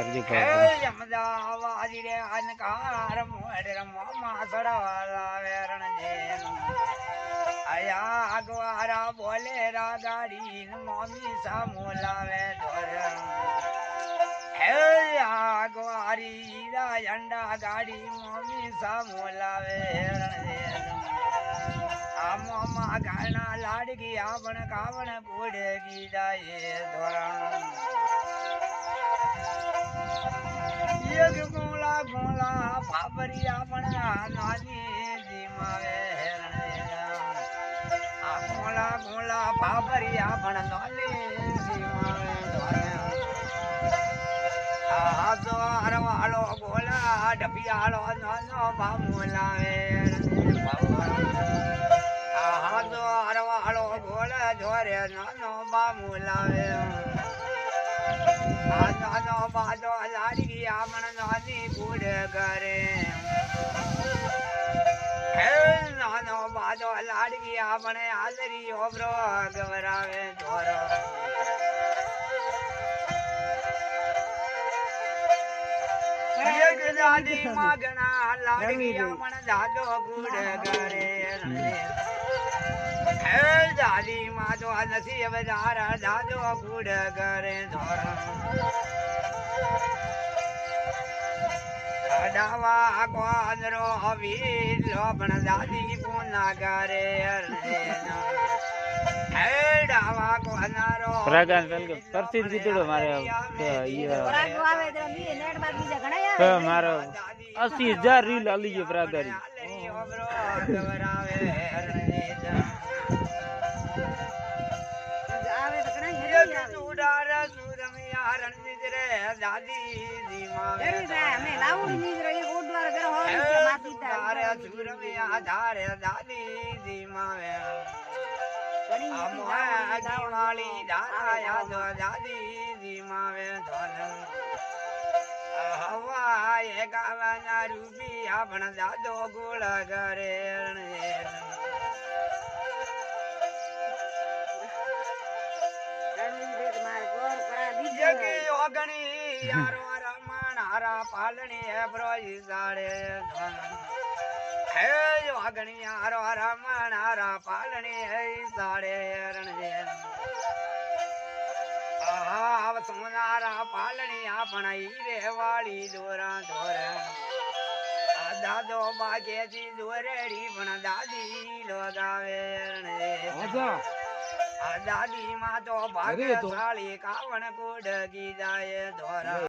કરજો અમદાવાદી રે અનકાર મોઢ મોમાં સડવાલા વેરણ જે આયા આગવારા બોલે રા ગાડી મોમી સામો લાવે ધોરણ હે આગવારી રા અંડા ગાડી મોમી સામો લાવે હેરણ જે આમોમાં ગાણા લાડકી આવણ કાવણ કોડે ગીદાય ધોરણ એક ગોલા ગોલા ફાફરિયા પણ નાની જીમાવે હેરણ આ ગોલા ગોલા ફાફરિયા પણ નાની જીમાવે આ તો હરવાળો ગોલા ઢપિયાળો નાનો બામુ લાવે આ તો હરવાળો ગોલા જોરે નાનો બામુ લાવે નાનો બાજો લાડી આમણ નાની ગુડ કરે હે નાનો બાજો લાડી આમણે આદરી ઓબરો ગવરાવે ધોરો એક દાદી માગણા લાડી આમણ દાદો ગુડ કરે હે દાદી માં તો નથી હવે દાદો ગુડ કરે ધોરો ડાવા કોંદરો વીર લોભણ દાદી પૂના કરે હે ડાવા કોંદરો પ્રાગાન વેલકમ પરથી કીધું મારે મારો 80000 રીલ આલી ગયો પ્રાગારી હવા ગાવાના રૂપી આપણ દાદો ગોળ કરે ઓગણી યારો રમણ હારા પાલણી બ્રોઈ સાડે હે ઓગણી યારો રમણ હારા પાલણી હે સાડે રણજે આવ સોનારા પાલણી આપણા હીરે વાળી દોરા ધોરે દાદો બાગેથી દોરેડી પણ દાદી લોગાવે રણજે દાદી માં તો ભાગે સાળી કાવણ કુડ ગીજાય ધોરા